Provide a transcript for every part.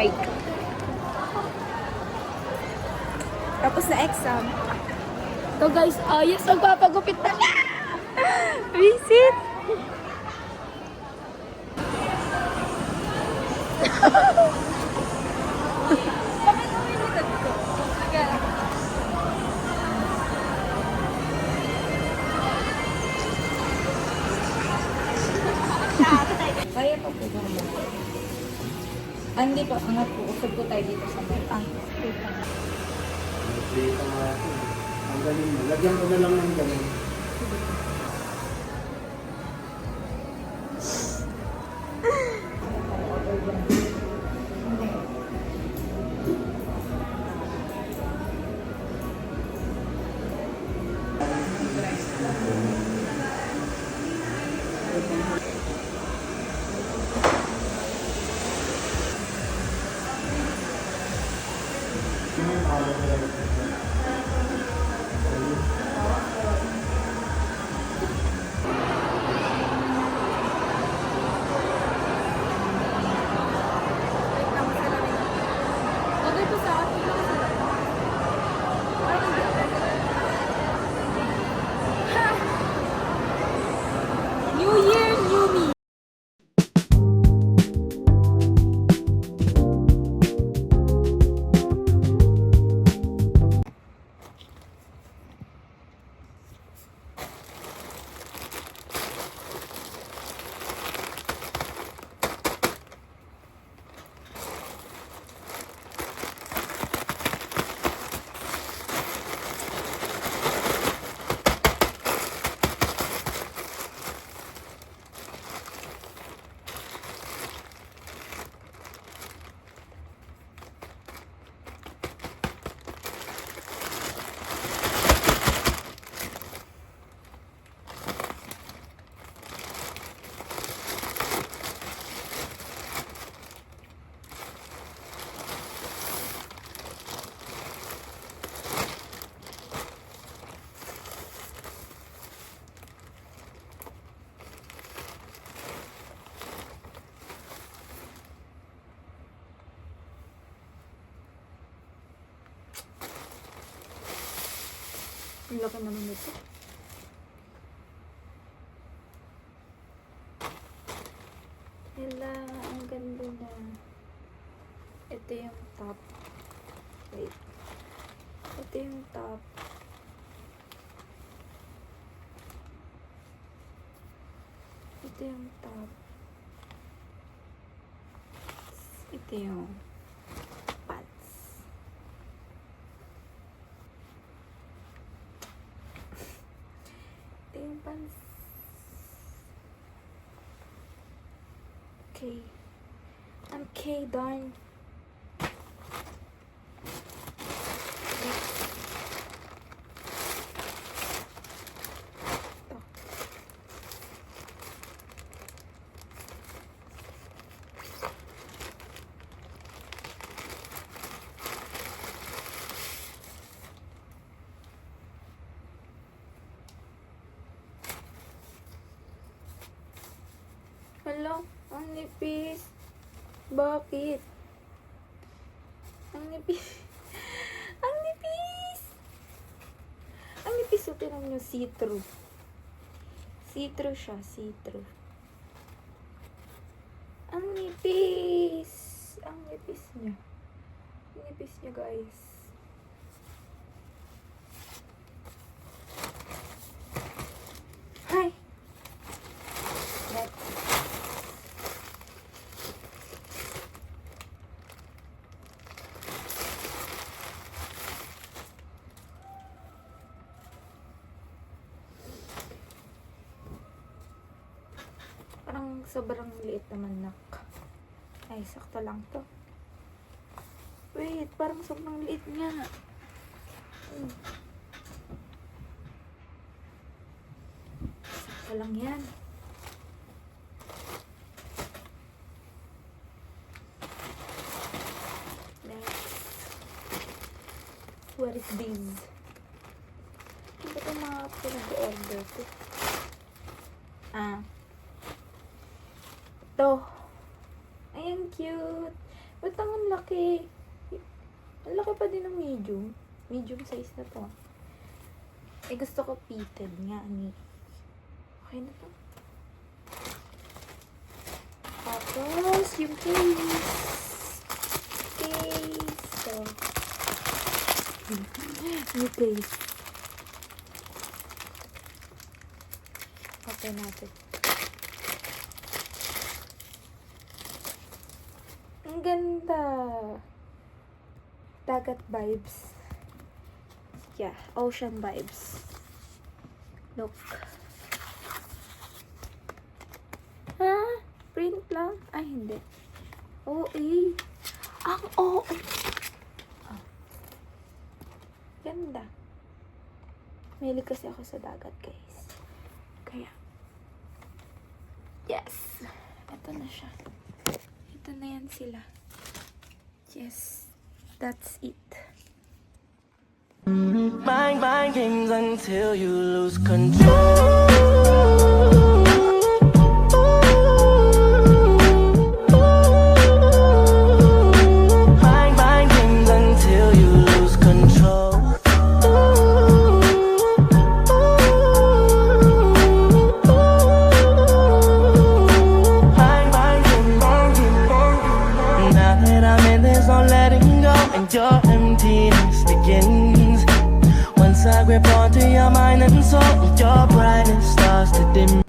break. Tapos na exam. So guys, yes, magpapagupit na. Visit! Kaya pa po ba mo? Hindi po, angat po. Usap po tayo dito sa may. Wait lang. Ang galing mo. Lagyan ko na lang ng galing. Okay po sa akin. New Year, new me. Ang laki naman ito. Hala, ang ganda na. Ito yung top. Wait. Ito yung top. Ito yung top. Ito yung pants. Ito yung pants. Okay. I'm okay, darn. Hello, ang nipis. Bakit? Ang nipis. Ang nipis. Ang nipis. So, tinan nyo, see-through. See-through siya, see-through. Ang nipis. Ang nipis niya. Ang nipis niya, guys. Hi. Parang sobrang liit naman, nak. Ay, sakto lang to. Wait, parang sobrang liit nga. Sakto lang yan. Next. What is this? Ano ba itong mga pinag-order ko? Ito. Ayan, cute. Ba't ang laki? Ang laki pa din ng medium. Medium size na to. Eh, gusto ko fitted nga ni. Okay na to. Tapos, yung case. So, new case. Okay natin. Ang ganda. Dagat vibes. Yeah, ocean vibes. Look. Ha? Print lang? Ay, hindi. OA. Ang OA. Oh. Ganda. Mahilig kasi ako sa dagat, guys. Kaya. Yes. Ito na siya. Ito na yan sila. Yes. That's it. Mind games until you lose control. Mind games until you lose control. Mind games. Now that I'm in, there's no letting go, and your emptiness begins. Once I grip onto your mind and soul, your brightness starts to dim.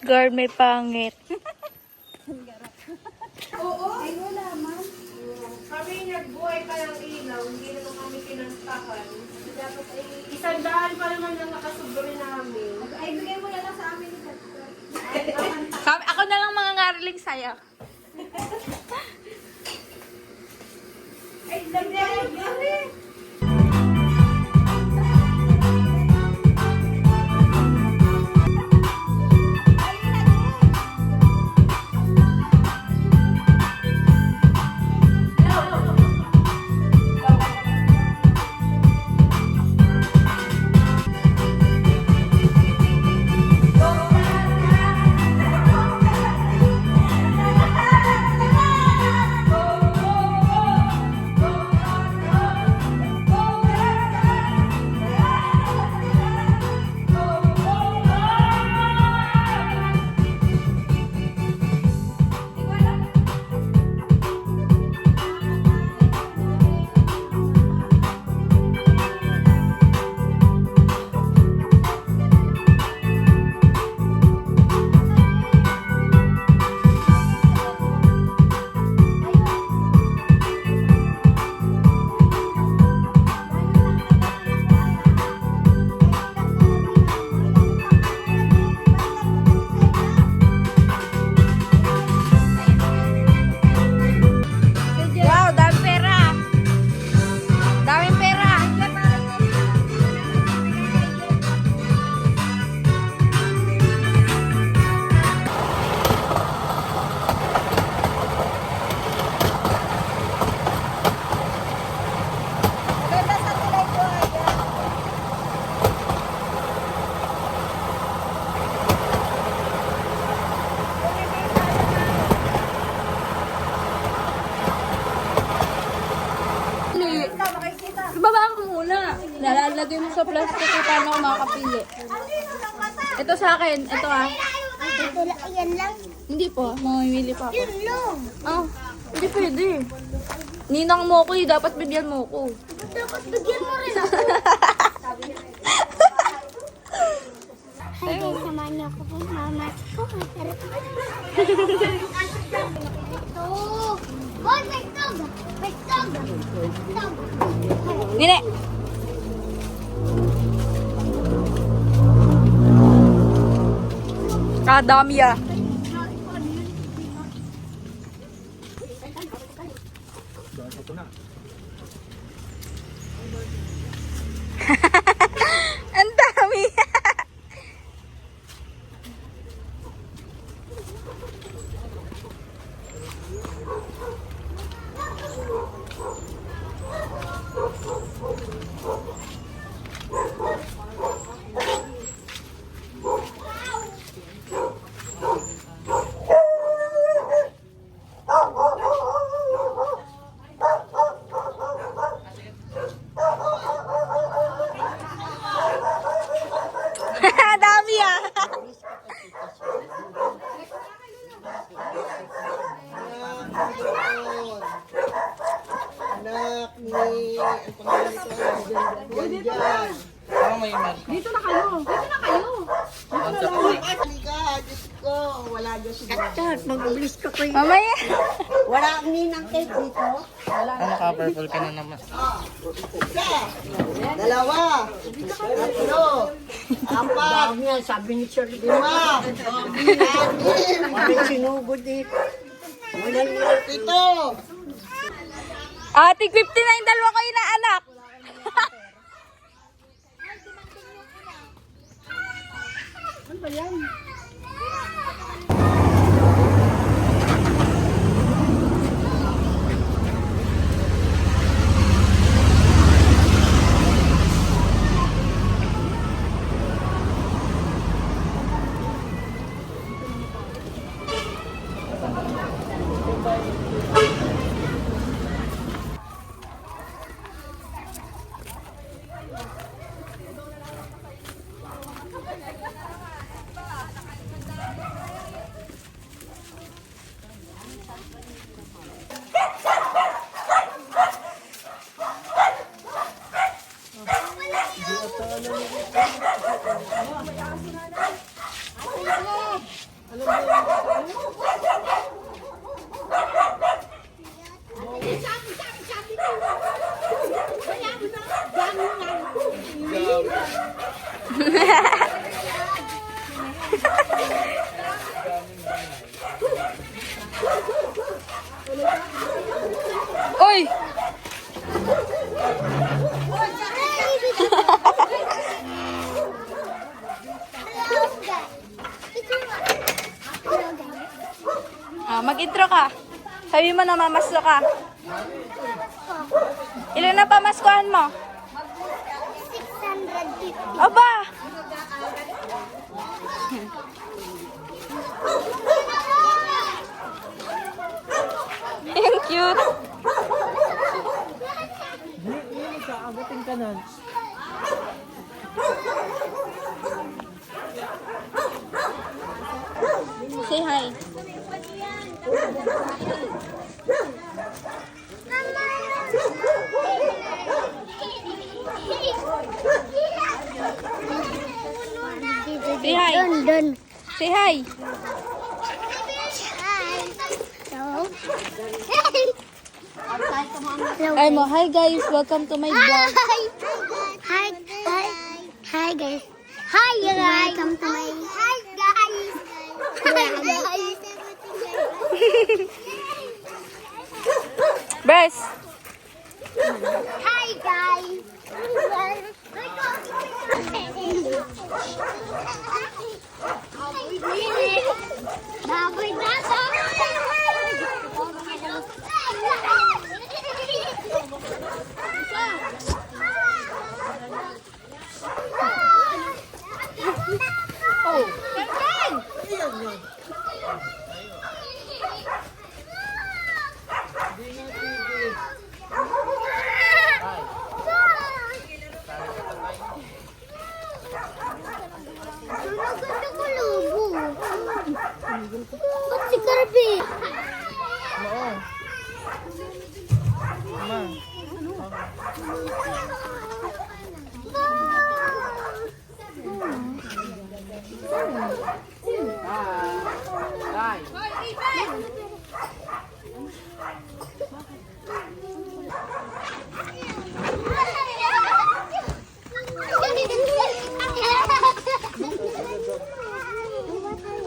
Girl, may pangit. Kami nagbuhay pa ng ilaw, hindi naman kami kinantakan. Dapat ay 100 pa naman ang nakasubri namin. Ay, bigay mo na lang sa amin. Ako na lang mga ngariling sayo. Ay, nagbuhay. Nalalagay mo sa plastic kung paano ako makakapili. Ito sa akin. Ito ah. Ito lang, yan lang. Hindi po. Mamimili pa ako. Yun lang. Oh, hindi pwede. Ninang mo ko eh. Dapat bigyan mo ko. Dapat bigyan mo rin ako. Hi guys, samahan niyo ako po. Mama ko. Masarap. Ito. Boy, pestog. Pestog. Pestog. Nine! Kadami ah. Ang dami. Dami ah. Anak ni... Ang pangalan nito? Yan. Dito na kayo. Dito na kayo. Halika, Diyos ko. Wala Diyos ko. Mag-bliss ka ko. Mamaya. Wala ang ninang cake dito. Naka-purple ka na naman. Isa. Dalawa. Tatlo. Apat. Sabi ni Shirley. 5. 6. May sinugod eh. 7. Tig 59 dalawa kayo na anak. Uy! Mag-intro ka. Sabi mo na mamaslo ka. Ilan na pamaskuhan mo? 650. Aba! Ang cute. Kaabutin ka nun. Say hi. Say hi. Dun. Say hi. Hi. Hello. Ay mo, hi guys. Welcome to my vlog. Hi. Hi. Hi guys. Hi guys. Welcome to my. Hi guys. Bes. Hi guys. Baboy dato.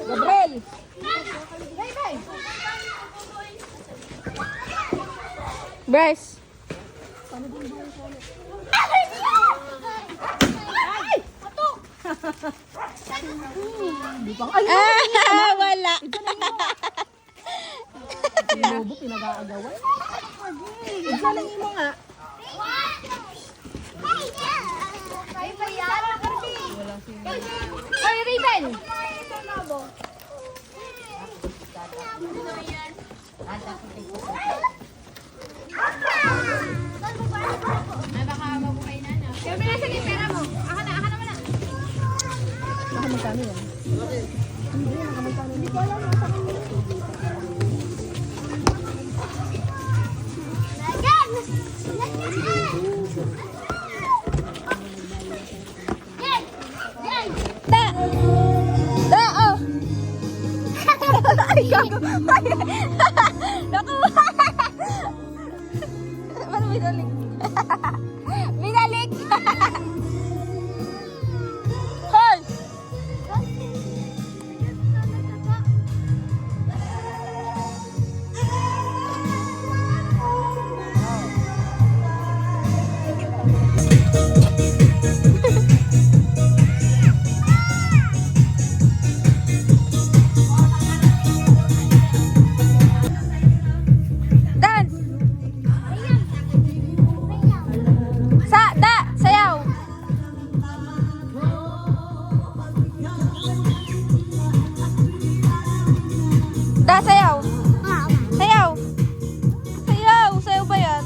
Gabriel! Bryce! Ah, wala. Ay, Raven! Kaya nasa yung pera mo. Aka na mo na. Da! Da, oh! Ay, gago! Naku! Ano binalik? Binalik! Hoy! Dance! Sayaw! Da, sayaw! Sayaw! Sayaw! Sayaw ba yan?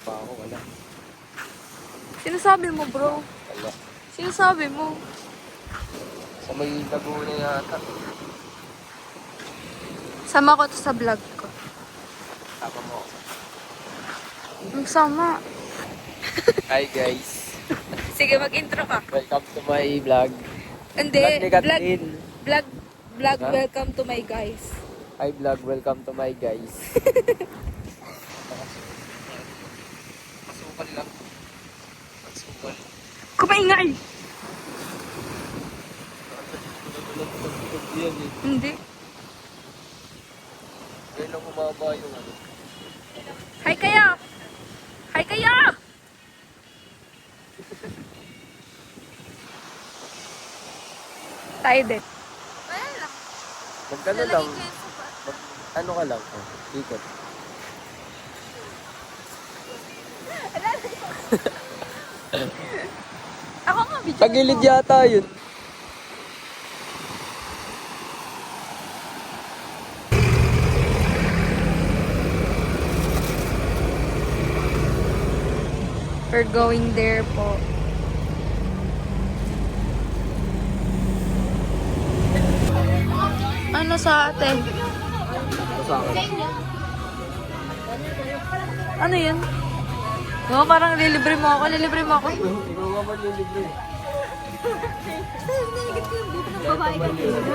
Pa ako, wala. Sinasabi mo, bro. Wala. Sinasabi mo. Sa may Laguna yata. Sama ko to sa vlog ko. Tama mo. Magsama. Hi guys. Sige, mag-intro ka. Welcome to my vlog. Hindi. Vlog ni Catherine. Vlog, Ha? welcome to my guys. Hi vlog, welcome to my guys. Masukal lang. Masukal. Kumaingay! Yan eh. Hindi. Yan lang humaba yung ano. Hi kayo! Hi kayo! Tayo din. Magkano lang. Ano ka lang? Ikot. Ako nga, video. Tagilid yata yun. We're going there po. Ano sa atin? Sa akin. Ano yun? No, parang lilibre mo ako. Lilibre mo ako. Ikaw ka man lilibre.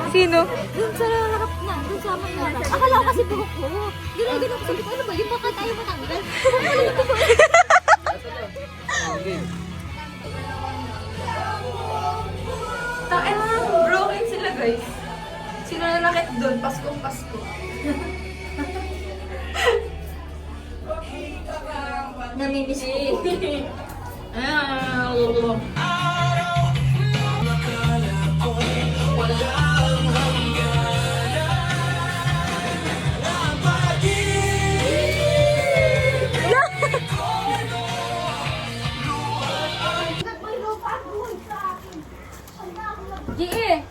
Sino? Dun sa harap na, dun sa may harap. Akala ko kasi buhok ko. Ginagano ko sabi ko, ano ba? Yung baka tayo matanggal. Takin na, broken sila guys. Sino na nakit doon? Paskong Pasko. Namimiss ko. G.E.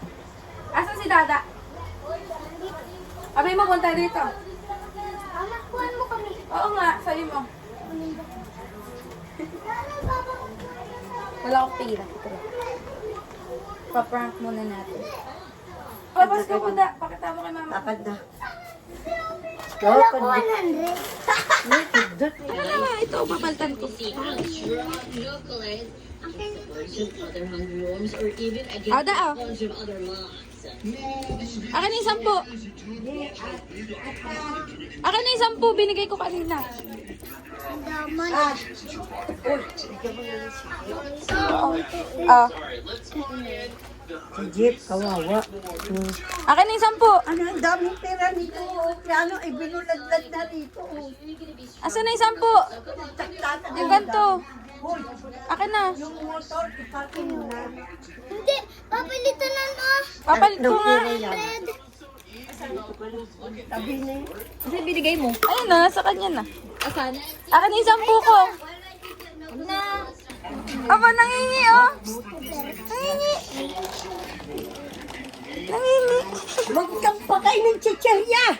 Asan si Dada? Abay mo, punta dito. Anak, kuhan mo kami. Oo nga, sabi mo. Wala akong pira. Ito lang. Pa-prank muna natin. Papas ka po da. Pakita mo kay mama. Takad na. Wala ko 100. Ito, papalitan ko. Ada ah. Akin na yung 10. Akin na yung 10. Binigay ko kanina. Ah. Si Jeep, kawawa. Akin na yung 10. Ano, ang daming pera nito. Ano, ibinuladlad na rito. Asan na yung 10? Yung ganito. Akin na. Yung motor, ipakin mo na. Hindi, papalitan na no. Papalit ko nga. Tabi na yun. Kasi binigay mo. Ayun na, sa kanya na. Asan? Akin na yung 10 ko. Na. Aba, nangingi oh. Nangingi. Nangingi. Huwag kang patay ng chichirya.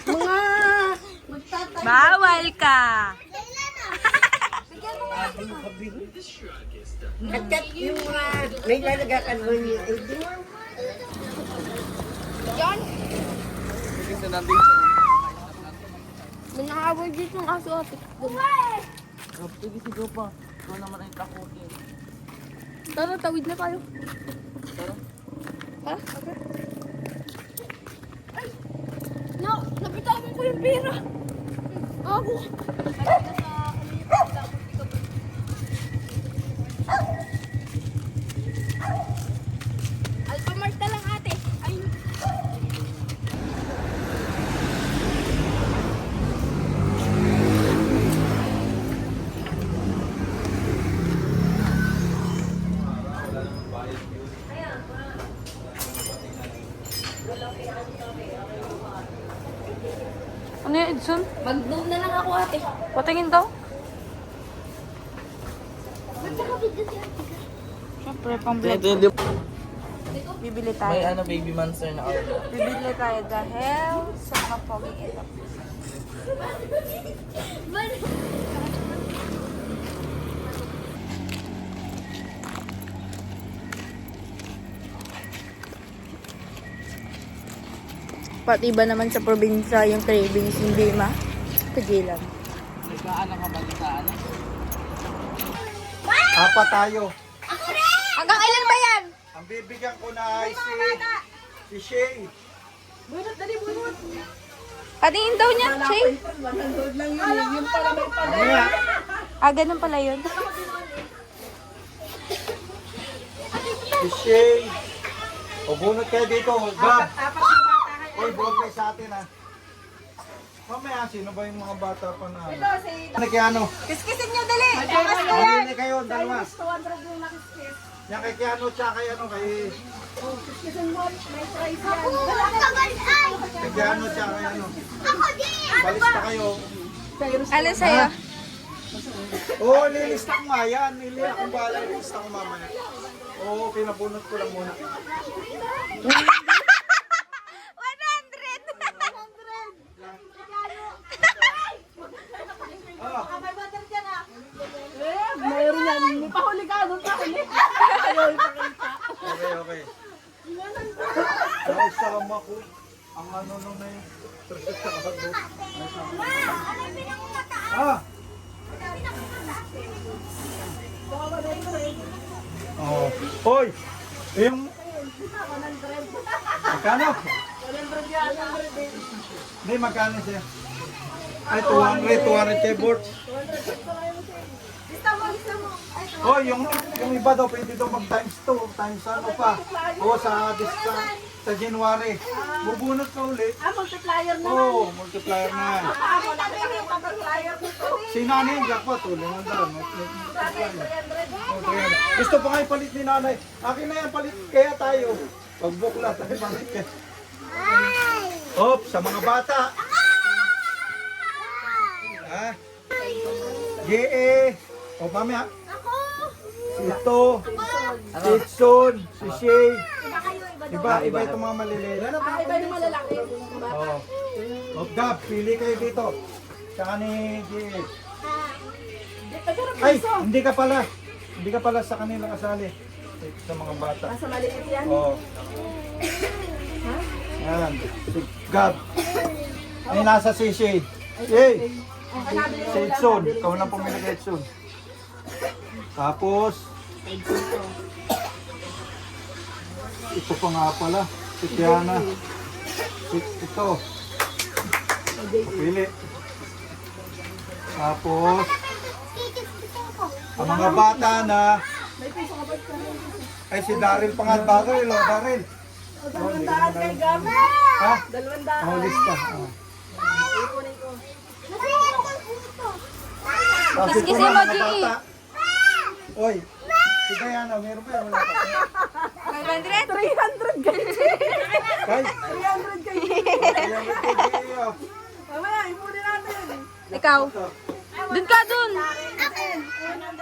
Mga... Bawal ka. Kakat yung mga... May lalagakan mo niya. May nakawal dito ng aso ate. Pwede sigaw pa. Ikaw naman ay takutin. Tara, tawid na tayo. Ha? Ay! No! Nabitawan ko yung pera! Ako! Alphamart na lang ate. Ay! Ano yun, Edson? Mag-move na lang ako, ate. Patingin daw? Siyempre, pang-vlog. Bibili tayo. May ano, baby monster na order. Bibili tayo dahil sa mga poging ito. Pati ba naman sa probinsya yung cravings, hindi ma? Pigilan. Nagkaan ka ba sa ano? Apat tayo. Hanggang ilan ba yan? Ang bibigyan ko na ay si Shay. Patingin daw niya, Shay. Mamaya. Ah, ganun pala yun. Si Shay. O bunot kayo dito. Gab. Uy, buwag kayo sa atin ha. Mamaya, sino ba yung mga bata pa na ano? Ano kay ano? Kiskisin niyo, dali! Mamili kayo, dalawa. Yan kay Keanu, tsaka kay ano, kay... Ako, kagal ay. Kay Keanu, tsaka kay ano. Ako din. Balis pa kayo. Alin sa'yo? Oo, nilista ko nga yan. Akong bahala, nilista ko mamaya. Oo, pinabunot ko lang muna. 100! Ah, Mayroon yan. May pahuli ka. Doon pahuli. okay, okay. Ay, sama ko. Ang ano nung na yung... Ah! Oh. Hoy! Yung... Magkano? Hindi, magkano siya? Ay, 200 keyboards. Oh, yung iba daw pwede daw mag times 2, times ano pa. O sa discount sa January. Bubunot na ulit. Multiplier na. Oh, multiplier na. Si nanay yung jackpot, tuloy mo daw. Gusto pa nga ipalit ni nanay. Akin na yan, palit kaya tayo. Pag bukla tayo, palit kaya. Op, sa mga bata. Ha? G.E. O, mamaya. Ito. Si Edson. Si Shay. Iba itong mga maliliit. Iba yung malalaki. Oo. O, Gab, pili kayo dito. Tsaka ni G.E. Ay, hindi ka pala. Hindi ka pala sa kanila kasali. Sa mga bata. Sa maliit yan. Oo. Yan. Si Gab. Ay, nasa si Shade. Hey! Si Edson. Ikaw na pumili kay Edson. Tapos, ito pa nga pala. Si Tiana. Ito. Pili. Tapos, ang mga bata na ay si Daryl pa nga. Daryl, oh, Daryl. Dalawang kay Gam. Ha? 200. Oh, lista. Oh. Ipunin ko. Tapos Kiss ito na, emoji. mga bata. Oy, si Diana, meron pa yan? Wala pa. 500? 300 guys. Kay? 300 guys. Ayan, ito. Mamaya, ipunin natin. Ikaw. Dun ka dun.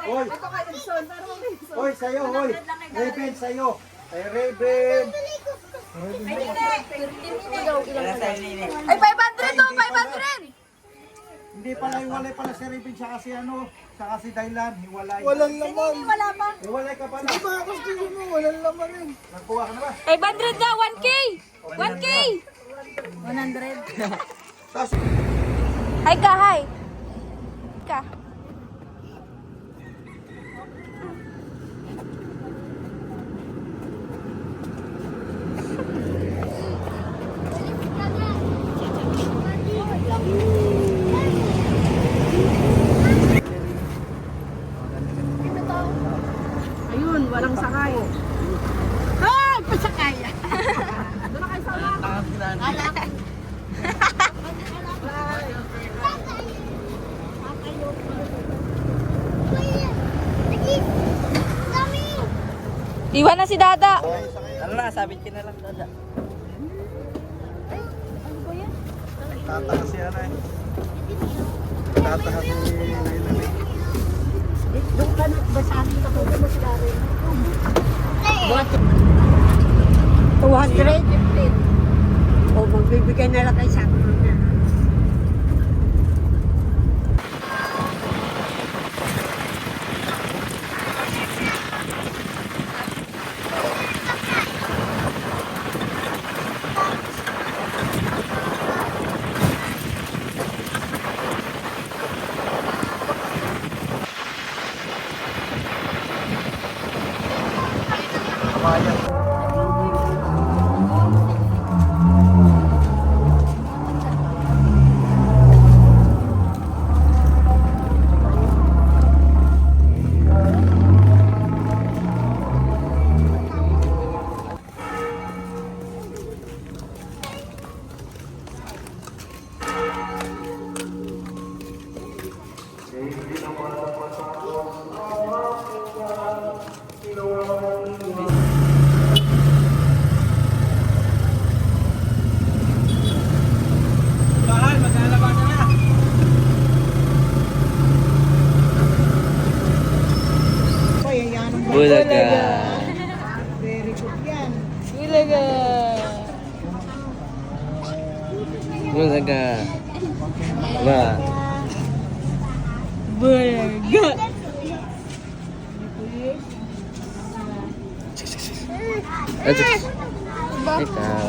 Oy, Ito kay Edson. Pero kay Edson. oy, sa'yo, oy. Raven, sa'yo. Ay, Raven. Ay, 500 to, 500! Hindi pala, hiwalay pala si Raven siya kasi ano, siya kasi Dylan, hiwalay. Walang laman. Wala pa. Hiwalay ka pala. Di ba ako gusto mo? Walang laman eh. Nagkuha ka na ba? 500 na, 1K! 1K! 100. Tapos, Hi ka, hi. Ka. Ayun, walang sakay. Ay, pasakay. Doon na kayo sa ulan. Iwan na si Dada. Ano na, sabit ka na lang, Dada. tatakas si ano eh. Tatakas si Dylan eh. Doon ka na, basahin ka po. Doon mo sila rin. 200? O, magbibigay na lang kayo sa akin na. Bulaga. Bulaga. Bulaga. Ba. Bulaga. Ikaw.